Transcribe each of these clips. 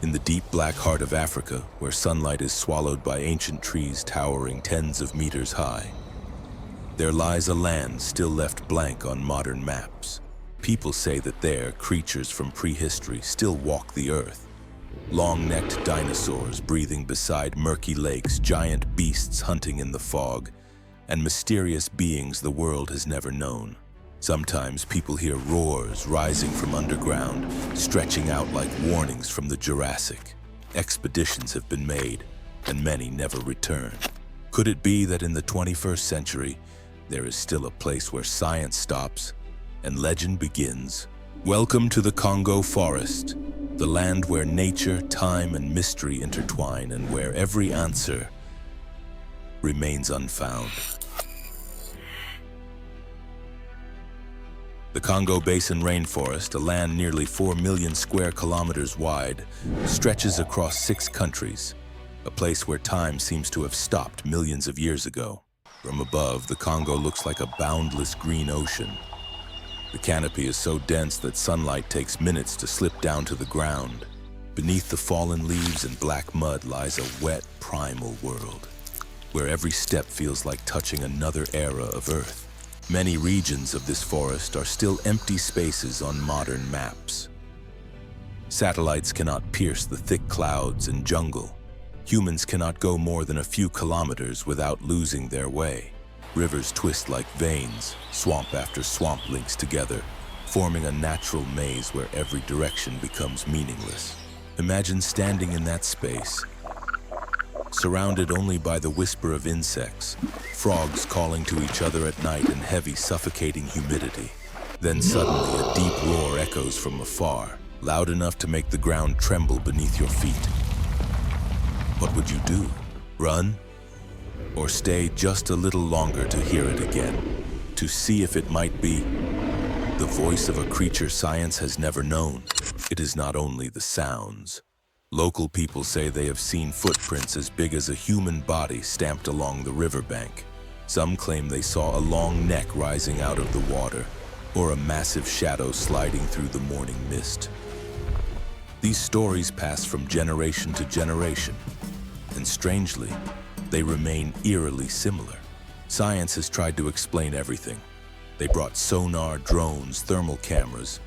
In the deep black heart of Africa, where sunlight is swallowed by ancient trees towering tens of meters high, there lies a land still left blank on modern maps. People say that there, creatures from prehistory still walk the earth. Long-necked dinosaurs breathing beside murky lakes, giant beasts hunting in the fog, and mysterious beings the world has never known. Sometimes people hear roars rising from underground, stretching out like warnings from the Jurassic. Expeditions have been made, and many never return. Could it be that in the 21st century, there is still a place where science stops and legend begins? Welcome to the Congo forest, the land where nature, time, and mystery intertwine, and where every answer remains unfound. The Congo Basin rainforest, a land nearly 4 million square kilometers wide, stretches across 6 countries, a place where time seems to have stopped millions of years ago. From above, the Congo looks like a boundless green ocean. The canopy is so dense that sunlight takes minutes to slip down to the ground. Beneath the fallen leaves and black mud lies a wet, primal world, where every step feels like touching another era of Earth. Many regions of this forest are still empty spaces on modern maps. Satellites cannot pierce the thick clouds and jungle. Humans cannot go more than a few kilometers without losing their way. Rivers twist like veins, swamp after swamp links together, forming a natural maze where every direction becomes meaningless. Imagine standing in that space, surrounded only by the whisper of insects, frogs calling to each other at night, and heavy, suffocating humidity. Then suddenly a deep roar echoes from afar, loud enough to make the ground tremble beneath your feet. What would you do? Run? Or stay just a little longer to hear it again, to see if it might be the voice of a creature science has never known? It is not only the sounds. Local people say they have seen footprints as big as a human body stamped along the riverbank. Some claim they saw a long neck rising out of the water, or a massive shadow sliding through the morning mist. These stories pass from generation to generation, and strangely, they remain eerily similar. Science has tried to explain everything. They brought sonar, drones, thermal cameras,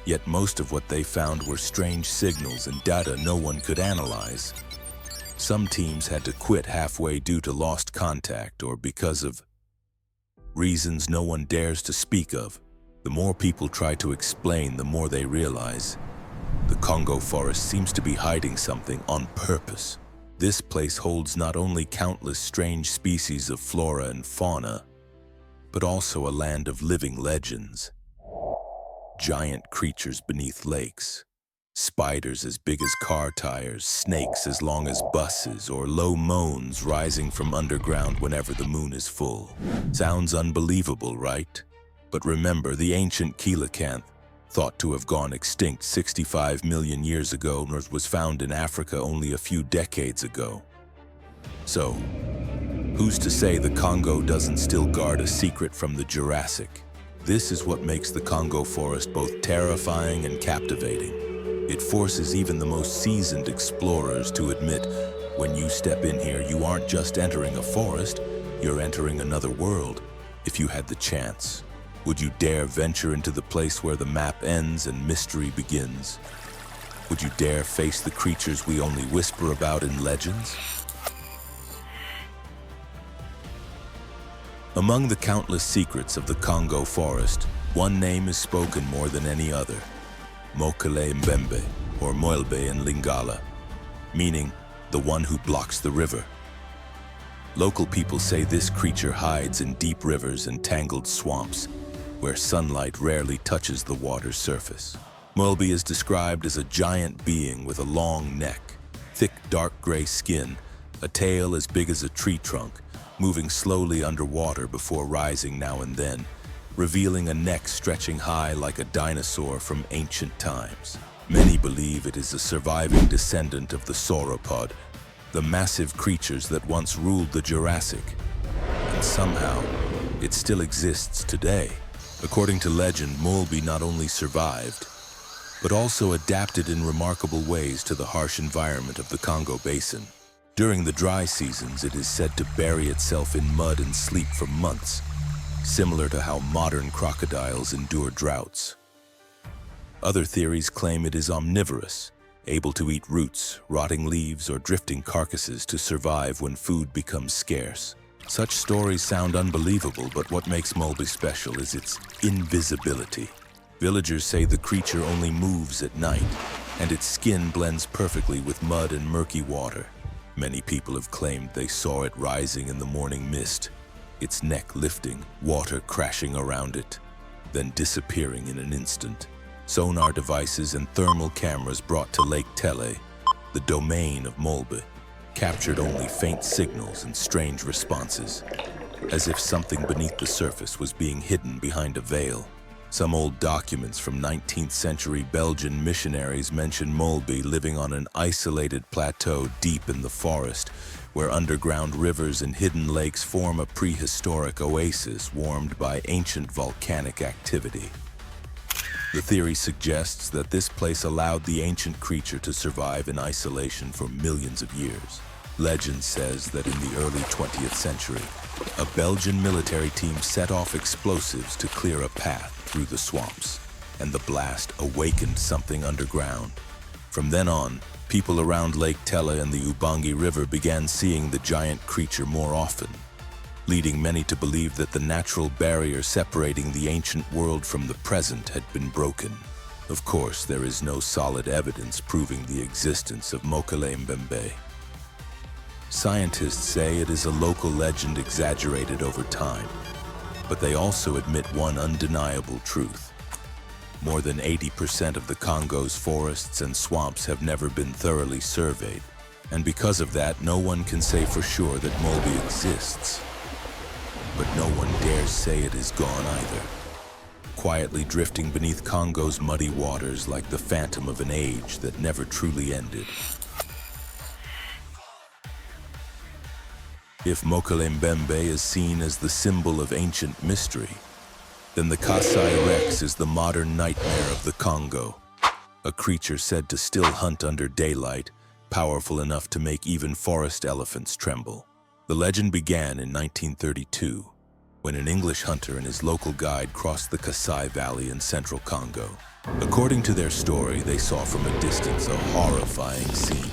yet most of what they found were strange signals and data no one could analyze. Some teams had to quit halfway due to lost contact or because of reasons no one dares to speak of. The more people try to explain, the more they realize the Congo forest seems to be hiding something on purpose. This place holds not only countless strange species of flora and fauna, but also a land of living legends. Giant creatures beneath lakes, spiders as big as car tires, snakes as long as buses, or low moans rising from underground whenever the moon is full. Sounds unbelievable, right? But remember, the ancient coelacanth, thought to have gone extinct 65 million years ago, was found in Africa only a few decades ago. So, who's to say the Congo doesn't still guard a secret from the Jurassic? This is what makes the Congo forest both terrifying and captivating. It forces even the most seasoned explorers to admit, when you step in here, you aren't just entering a forest, you're entering another world. If you had the chance, would you dare venture into the place where the map ends and mystery begins? Would you dare face the creatures we only whisper about in legends? Among the countless secrets of the Congo forest, one name is spoken more than any other: Mokèlé-mbèmbé, or Moelbe in Lingala, meaning the one who blocks the river. Local people say this creature hides in deep rivers and tangled swamps, where sunlight rarely touches the water's surface. Moelbe is described as a giant being with a long neck, thick dark gray skin, a tail as big as a tree trunk, moving slowly underwater before rising now and then, revealing a neck stretching high like a dinosaur from ancient times. Many believe it is a surviving descendant of the sauropod, the massive creatures that once ruled the Jurassic. And somehow, it still exists today. According to legend, Moelbe not only survived, but also adapted in remarkable ways to the harsh environment of the Congo Basin. During the dry seasons, it is said to bury itself in mud and sleep for months, similar to how modern crocodiles endure droughts. Other theories claim it is omnivorous, able to eat roots, rotting leaves, or drifting carcasses to survive when food becomes scarce. Such stories sound unbelievable, but what makes Mbèmbé special is its invisibility. Villagers say the creature only moves at night, and its skin blends perfectly with mud and murky water. Many people have claimed they saw it rising in the morning mist, its neck lifting, water crashing around it, then disappearing in an instant. Sonar devices and thermal cameras brought to Lake Tele, the domain of Mbèmbé, captured only faint signals and strange responses, as if something beneath the surface was being hidden behind a veil. Some old documents from 19th century Belgian missionaries mention Mbèmbé living on an isolated plateau deep in the forest, where underground rivers and hidden lakes form a prehistoric oasis warmed by ancient volcanic activity. The theory suggests that this place allowed the ancient creature to survive in isolation for millions of years. Legend says that in the early 20th century, a Belgian military team set off explosives to clear a path through the swamps, and the blast awakened something underground. From then on, people around Lake Tele and the Ubangi River began seeing the giant creature more often, leading many to believe that the natural barrier separating the ancient world from the present had been broken. Of course, there is no solid evidence proving the existence of Mokèlé-mbèmbé. Scientists say it is a local legend exaggerated over time, but they also admit one undeniable truth. More than 80% of the Congo's forests and swamps have never been thoroughly surveyed, and because of that, no one can say for sure that Mbèmbé exists. But no one dares say it is gone either, quietly drifting beneath Congo's muddy waters like the phantom of an age that never truly ended. If Mokèlé-mbèmbé is seen as the symbol of ancient mystery, then the Kasai Rex is the modern nightmare of the Congo, a creature said to still hunt under daylight, powerful enough to make even forest elephants tremble. The legend began in 1932, when an English hunter and his local guide crossed the Kasai Valley in central Congo. According to their story, they saw from a distance a horrifying scene.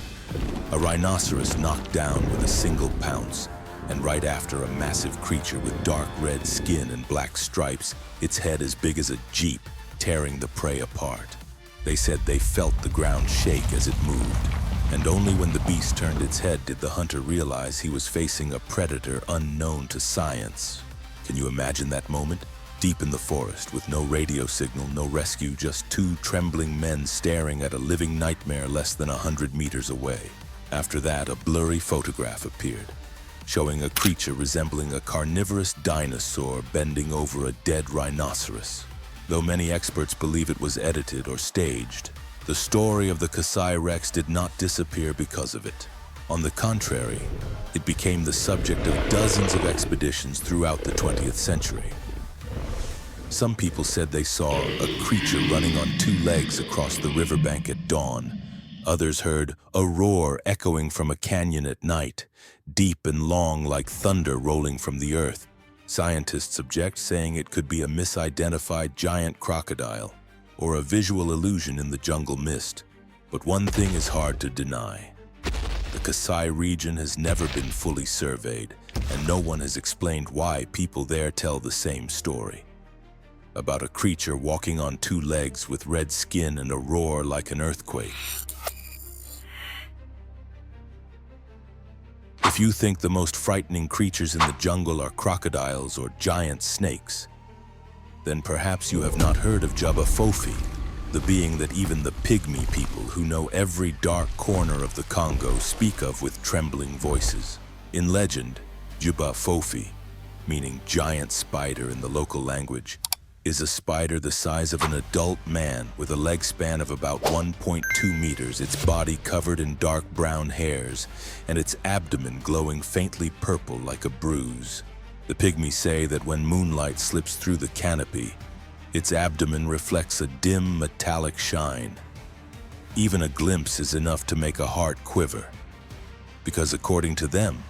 A rhinoceros knocked down with a single pounce, and right after, a massive creature with dark red skin and black stripes, its head as big as a jeep, tearing the prey apart. They said they felt the ground shake as it moved, and only when the beast turned its head did the hunter realize he was facing a predator unknown to science. Can you imagine that moment? Deep in the forest, with no radio signal, no rescue, just two trembling men staring at a living nightmare less than 100 meters away. After that, a blurry photograph appeared, showing a creature resembling a carnivorous dinosaur bending over a dead rhinoceros. Though many experts believe it was edited or staged, the story of the Kasai Rex did not disappear because of it. On the contrary, it became the subject of dozens of expeditions throughout the 20th century. Some people said they saw a creature running on two legs across the riverbank at dawn. Others heard a roar echoing from a canyon at night, deep and long like thunder rolling from the earth. Scientists object, saying it could be a misidentified giant crocodile or a visual illusion in the jungle mist. But one thing is hard to deny. The Kasai region has never been fully surveyed, and no one has explained why people there tell the same story. About a creature walking on two legs with red skin and a roar like an earthquake. If you think the most frightening creatures in the jungle are crocodiles or giant snakes, then perhaps you have not heard of J'ba Fofi, the being that even the pygmy people who know every dark corner of the Congo speak of with trembling voices. In legend, J'ba Fofi, meaning giant spider in the local language, is a spider the size of an adult man with a leg span of about 1.2 meters, its body covered in dark brown hairs, and its abdomen glowing faintly purple like a bruise. The pygmies say that when moonlight slips through the canopy, Its abdomen reflects a dim metallic shine. Even a glimpse is enough to make a heart quiver, because according to them,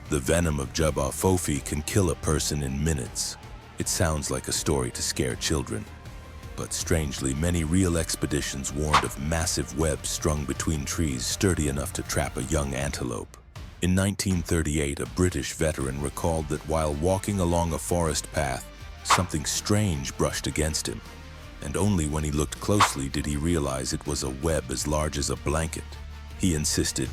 the venom of J'ba Fofi can kill a person in minutes. It sounds like a story to scare children, but strangely, many real expeditions warned of massive webs strung between trees sturdy enough to trap a young antelope. In 1938, a British veteran recalled that while walking along a forest path, something strange brushed against him, and only when he looked closely did he realize it was a web as large as a blanket. He insisted,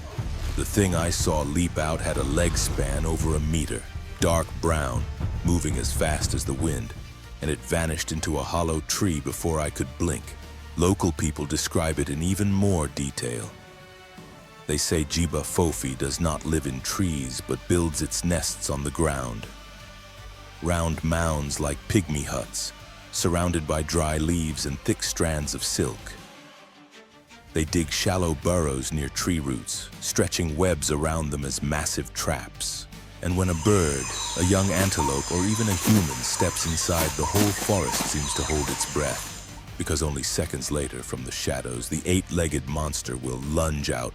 "The thing I saw leap out had a leg span over a meter, dark brown, moving as fast as the wind, and it vanished into a hollow tree before I could blink." Local people describe it in even more detail. They say J'ba Fofi does not live in trees but builds its nests on the ground. Round mounds like pygmy huts, surrounded by dry leaves and thick strands of silk. They dig shallow burrows near tree roots, stretching webs around them as massive traps. And when a bird, a young antelope, or even a human steps inside, the whole forest seems to hold its breath, because only seconds later, from the shadows, the eight-legged monster will lunge out,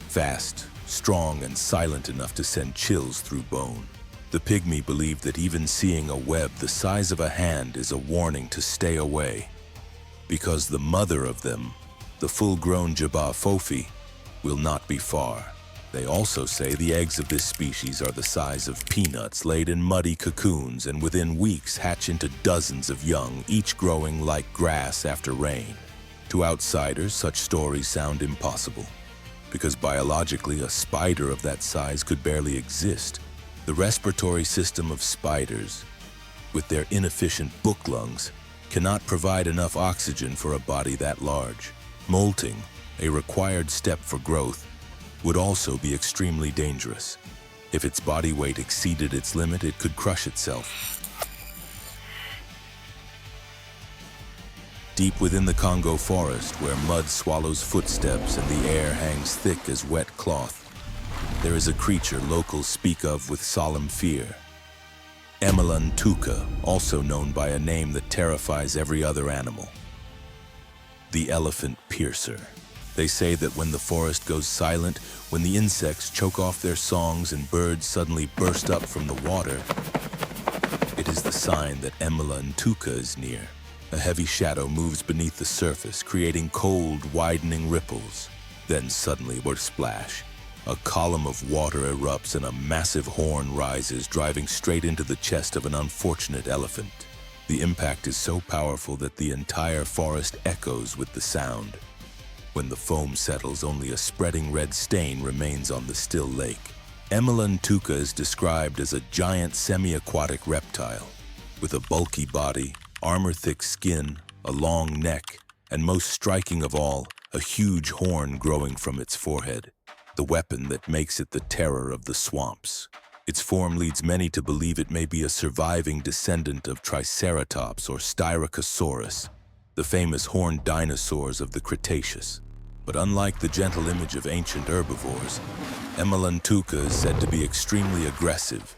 fast, strong, and silent enough to send chills through bone. The pygmy believed that even seeing a web the size of a hand is a warning to stay away, because the mother of them, the full-grown J'ba Fofi, will not be far. They also say the eggs of this species are the size of peanuts laid in muddy cocoons and within weeks hatch into dozens of young, each growing like grass after rain. To outsiders, such stories sound impossible, because biologically a spider of that size could barely exist. The respiratory system of spiders, with their inefficient book lungs, cannot provide enough oxygen for a body that large. Molting, a required step for growth, would also be extremely dangerous. If its body weight exceeded its limit, it could crush itself. Deep within the Congo forest, where mud swallows footsteps and the air hangs thick as wet cloth, there is a creature locals speak of with solemn fear. Emela-ntouka, also known by a name that terrifies every other animal. The elephant piercer. They say that when the forest goes silent, when the insects choke off their songs and birds suddenly burst up from the water, it is the sign that Emela-ntouka is near. A heavy shadow moves beneath the surface, creating cold, widening ripples. Then suddenly, splash. A column of water erupts and a massive horn rises, driving straight into the chest of an unfortunate elephant. The impact is so powerful that the entire forest echoes with the sound. When the foam settles, only a spreading red stain remains on the still lake. Emela-ntouka is described as a giant semi-aquatic reptile, with a bulky body, armor-thick skin, a long neck, and most striking of all, a huge horn growing from its forehead, the weapon that makes it the terror of the swamps. Its form leads many to believe it may be a surviving descendant of Triceratops or Styracosaurus, the famous horned dinosaurs of the Cretaceous. But unlike the gentle image of ancient herbivores, Emela-ntouka is said to be extremely aggressive,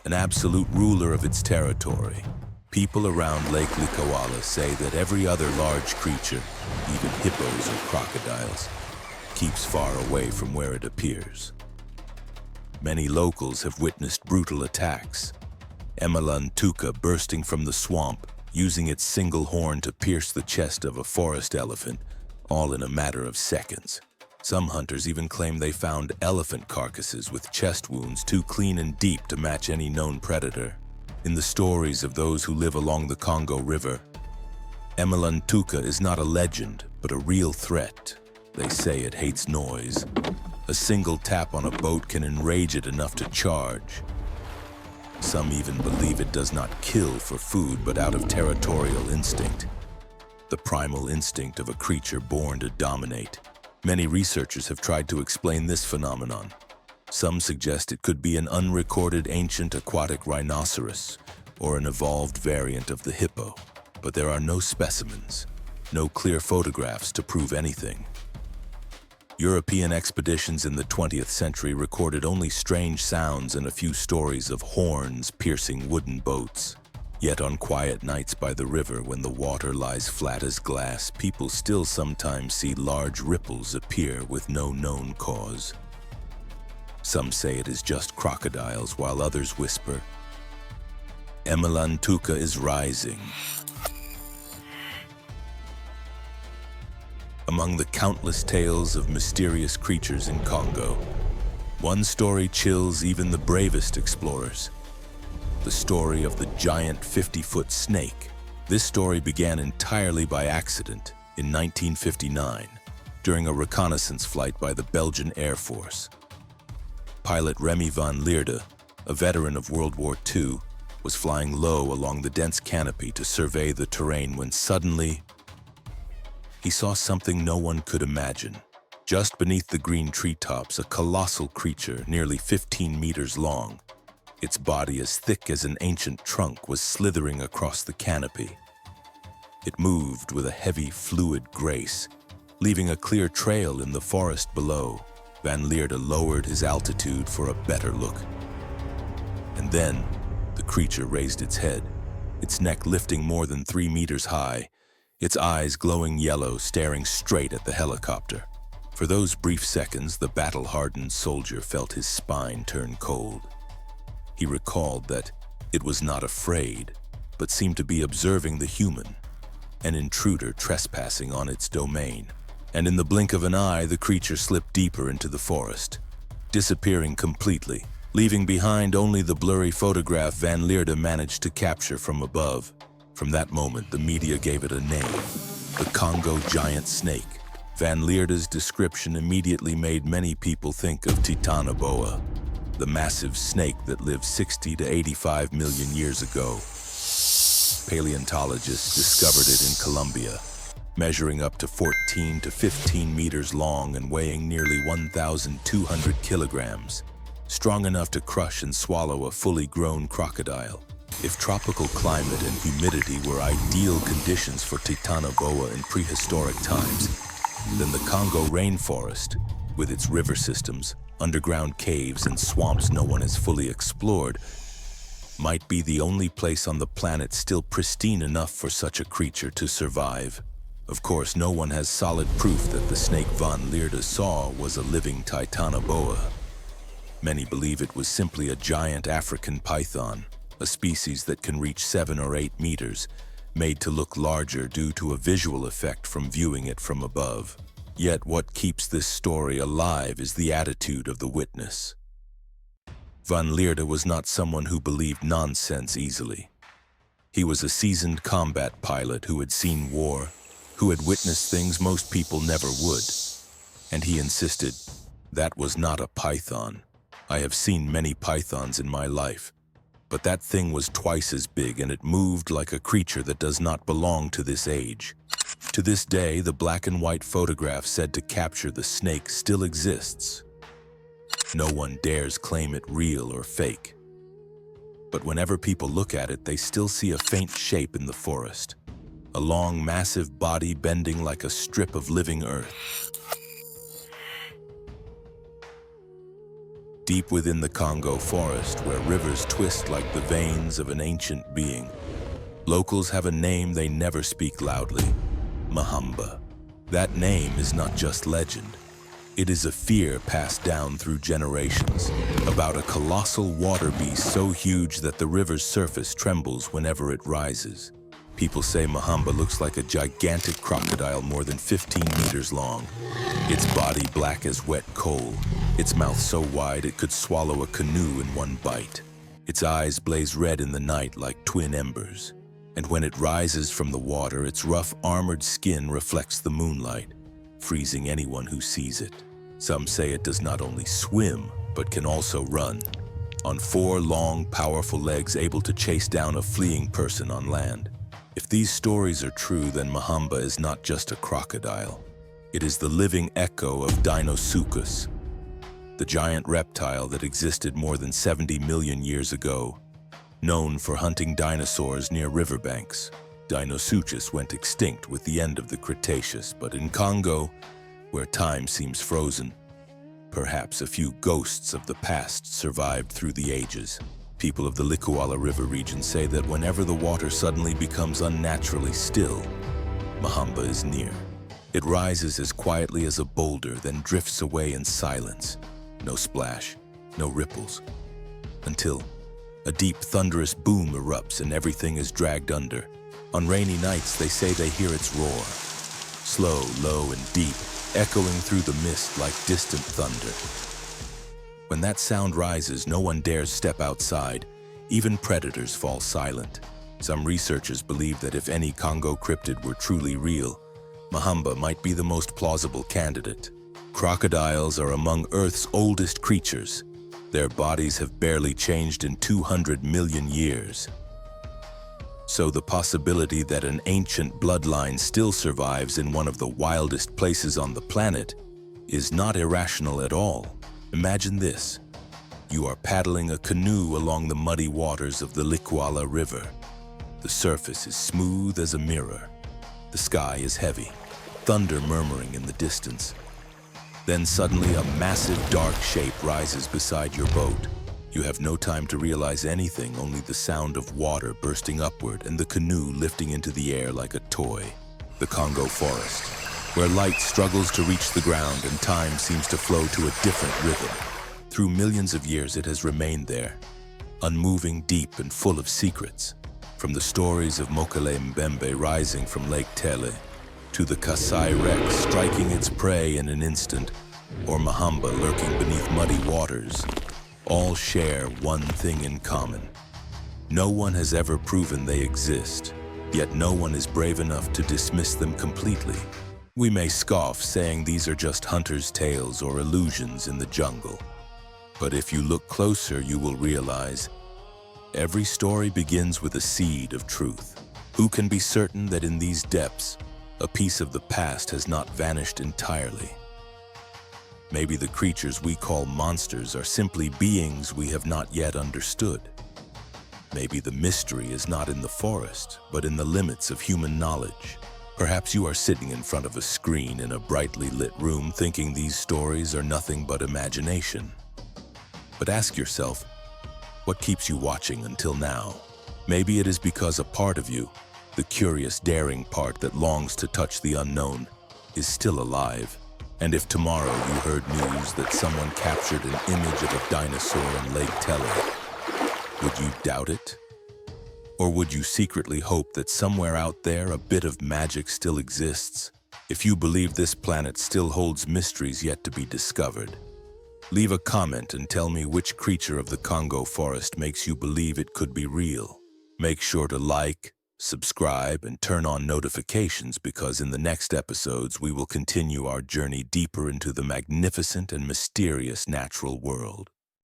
an absolute ruler of its territory. People around Lake Likawala say that every other large creature, even hippos or crocodiles, keeps far away from where it appears. Many locals have witnessed brutal attacks. Emela-ntouka bursting from the swamp, using its single horn to pierce the chest of a forest elephant, all in a matter of seconds. Some hunters even claim they found elephant carcasses with chest wounds too clean and deep to match any known predator. In the stories of those who live along the Congo River, Emela-ntouka is not a legend, but a real threat. They say it hates noise. A single tap on a boat can enrage it enough to charge. Some even believe it does not kill for food, but out of territorial instinct. The primal instinct of a creature born to dominate. Many researchers have tried to explain this phenomenon. Some suggest it could be an unrecorded ancient aquatic rhinoceros or an evolved variant of the hippo, but there are no specimens, no clear photographs to prove anything. European expeditions in the 20th century recorded only strange sounds and a few stories of horns piercing wooden boats. Yet on quiet nights by the river, when the water lies flat as glass, people still sometimes see large ripples appear with no known cause. Some say it is just crocodiles, while others whisper, Emela-ntouka is rising. Among the countless tales of mysterious creatures in Congo, one story chills even the bravest explorers. The story of the giant 50-foot snake. This story began entirely by accident in 1959 during a reconnaissance flight by the Belgian Air Force. Pilot Remy van Lierde, a veteran of World War II, was flying low along the dense canopy to survey the terrain when suddenly he saw something no one could imagine. Just beneath the green treetops, a colossal creature nearly 15 meters long, its body as thick as an ancient trunk, was slithering across the canopy. It moved with a heavy, fluid grace, leaving a clear trail in the forest below. Van Lierde lowered his altitude for a better look. And then, the creature raised its head, its neck lifting more than 3 meters high, its eyes glowing yellow, staring straight at the helicopter. For those brief seconds, the battle-hardened soldier felt his spine turn cold. He recalled that it was not afraid, but seemed to be observing the human, an intruder trespassing on its domain. And in the blink of an eye, the creature slipped deeper into the forest, disappearing completely, leaving behind only the blurry photograph Van Lierde managed to capture from above. From that moment, the media gave it a name, the Congo giant snake. Van Lierde's description immediately made many people think of Titanoboa, the massive snake that lived 60 to 85 million years ago. Paleontologists discovered it in Colombia, measuring up to 14 to 15 meters long and weighing nearly 1,200 kilograms, strong enough to crush and swallow a fully grown crocodile. If tropical climate and humidity were ideal conditions for Titanoboa in prehistoric times, then the Congo rainforest, with its river systems, underground caves, and swamps no one has fully explored, might be the only place on the planet still pristine enough for such a creature to survive. Of course, no one has solid proof that the snake Van Lierde saw was a living Titanoboa. Many believe it was simply a giant African python, a species that can reach 7 or 8 meters, made to look larger due to a visual effect from viewing it from above. Yet what keeps this story alive is the attitude of the witness. Van Lierde was not someone who believed nonsense easily. He was a seasoned combat pilot who had seen war, who had witnessed things most people never would. And he insisted, "That was not a python. I have seen many pythons in my life, but that thing was twice as big and it moved like a creature that does not belong to this age." To this day, the black and white photograph said to capture the snake still exists. No one dares claim it real or fake. But whenever people look at it, they still see a faint shape in the forest, a long, massive body bending like a strip of living earth. Deep within the Congo forest, where rivers twist like the veins of an ancient being, locals have a name they never speak loudly: Mahamba. That name is not just legend. It is a fear passed down through generations, about a colossal water beast so huge that the river's surface trembles whenever it rises. People say Mahamba looks like a gigantic crocodile more than 15 meters long, its body black as wet coal, its mouth so wide it could swallow a canoe in one bite. Its eyes blaze red in the night like twin embers, and when it rises from the water, its rough, armored skin reflects the moonlight, freezing anyone who sees it. Some say it does not only swim, but can also run, on 4 long, powerful legs able to chase down a fleeing person on land. If these stories are true, then Mahamba is not just a crocodile. It is the living echo of Dinosaur-like, the giant reptile that existed more than 70 million years ago. Known for hunting dinosaurs near riverbanks, Dinosaur-like went extinct with the end of the Cretaceous, but in Congo, where time seems frozen, perhaps a few ghosts of the past survived through the ages. People of the Likwala River region say that whenever the water suddenly becomes unnaturally still, Mahamba is near. It rises as quietly as a boulder, then drifts away in silence. No splash, no ripples. Until a deep, thunderous boom erupts and everything is dragged under. On rainy nights, they say they hear its roar. Slow, low, and deep, echoing through the mist like distant thunder. When that sound rises, no one dares step outside. Even predators fall silent. Some researchers believe that if any Congo cryptid were truly real, Mahamba might be the most plausible candidate. Crocodiles are among Earth's oldest creatures. Their bodies have barely changed in 200 million years. So the possibility that an ancient bloodline still survives in one of the wildest places on the planet is not irrational at all. Imagine this. You are paddling a canoe along the muddy waters of the Likwala River. The surface is smooth as a mirror. The sky is heavy, thunder murmuring in the distance. Then suddenly a massive dark shape rises beside your boat. You have no time to realize anything, only the sound of water bursting upward and the canoe lifting into the air like a toy. The Congo forest, where light struggles to reach the ground and time seems to flow to a different rhythm. Through millions of years it has remained there, unmoving, deep, and full of secrets. From the stories of Mokèlé-mbèmbé rising from Lake Tele, to the Kasai Rex striking its prey in an instant, or Mahamba lurking beneath muddy waters, all share one thing in common. No one has ever proven they exist, yet no one is brave enough to dismiss them completely. We may scoff, saying these are just hunters' tales or illusions in the jungle. But if you look closer, you will realize every story begins with a seed of truth. Who can be certain that in these depths, a piece of the past has not vanished entirely? Maybe the creatures we call monsters are simply beings we have not yet understood. Maybe the mystery is not in the forest, but in the limits of human knowledge. Perhaps you are sitting in front of a screen in a brightly lit room thinking these stories are nothing but imagination. But ask yourself, what keeps you watching until now? Maybe it is because a part of you, the curious, daring part that longs to touch the unknown, is still alive. And if tomorrow you heard news that someone captured an image of a dinosaur in Lake Tele, would you doubt it? Or would you secretly hope that somewhere out there a bit of magic still exists? If you believe this planet still holds mysteries yet to be discovered, leave a comment and tell me which creature of the Congo forest makes you believe it could be real. Make sure to like, subscribe, and turn on notifications, because in the next episodes we will continue our journey deeper into the magnificent and mysterious natural world.